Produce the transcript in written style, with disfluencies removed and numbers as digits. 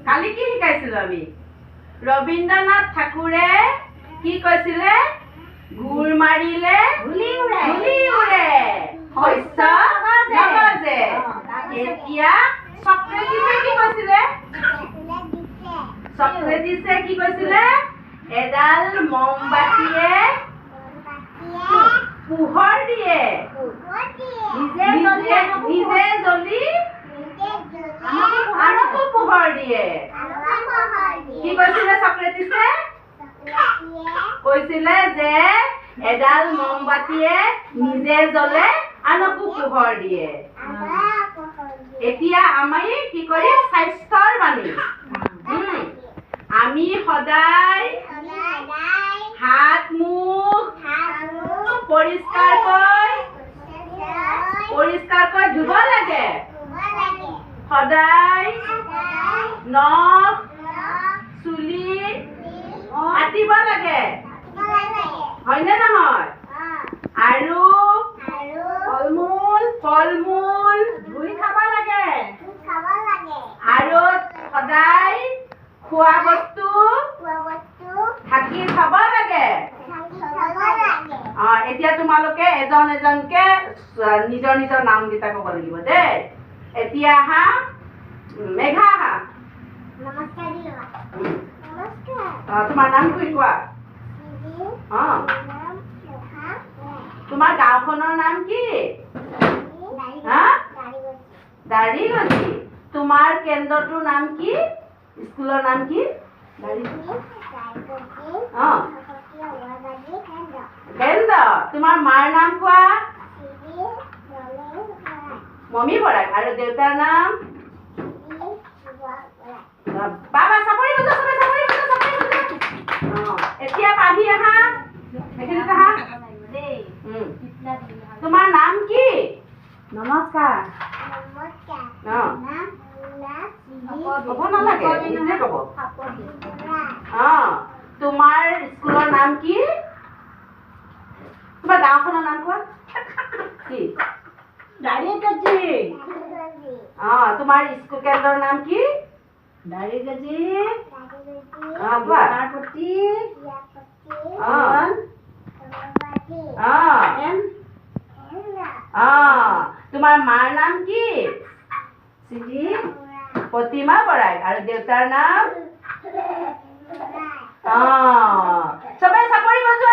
কালি কি শিকাইছিলো আমি ৰবীন্দ্ৰনাথ ঠাকুৰে কি কৈছিলে গুৰ মাৰিলে ধূলি উৰে শস্য নগজে এতিয়া সক্ৰেটিছে কি কৈছিলে সক্ৰেটিছে কি কৈছিলে এডাল মমবাতিয়ে পোহৰ দিয়ে নিজে জ্বলি আনকো পোহৰ দিয়ে কি কৈছিলে সক্ৰেটিছে কৈছিলে যে এডাল মমবাতিয়ে নিজে জ্বলে আনকো পোহৰ দিয়ে এতিয়া আমি কি কৰিম স্বাস্থ্যৰ বাণী আমি সদায় হাত মুখ পৰিষ্কাৰকৈ ধুব লাগে সদায় নখ চুলি কাটিব লাগে হয়নে নহয় আৰু ফল মূল ধুই খাব লাগে আৰু সদায় খোৱা বস্তু ঢাকি থব লাগে এতিয়া তোমালোকে এজন এজনকে নিজৰ নিজৰ নামকেইটা ক'ব লাগিব দেই এতিয়া আহা মেঘা আহা তোমাৰ নাম কি কোৱা তোমাৰ গাঁওখনৰ নাম কি দাৰিগজি তোমাৰ কেন্দ্ৰটোৰ নাম কি স্কুলৰ নাম কি কেন্দ্ৰ তোমাৰ মাৰ নাম কোৱা মমী বৰাক আৰু দেউতাৰ নাম বাবা চাপৰি বজা এতিয়া পাহি আহা তোমাৰ নাম কি নমস্কাৰ ক'ব নালাগে নিজে ক'ব তোমাৰ স্কুলৰ নাম কি তোমাৰ গাঁওখনৰ নাম কোৱা কি দাৰিগজি তোমাৰ স্কুল কেন্দ্ৰৰ নাম কি দাৰিগজি তোমাৰ মাৰ নাম কি প্ৰতিমা বৰাই আৰু দেউতাৰ নাম সবাই চাপৰি বজোৱা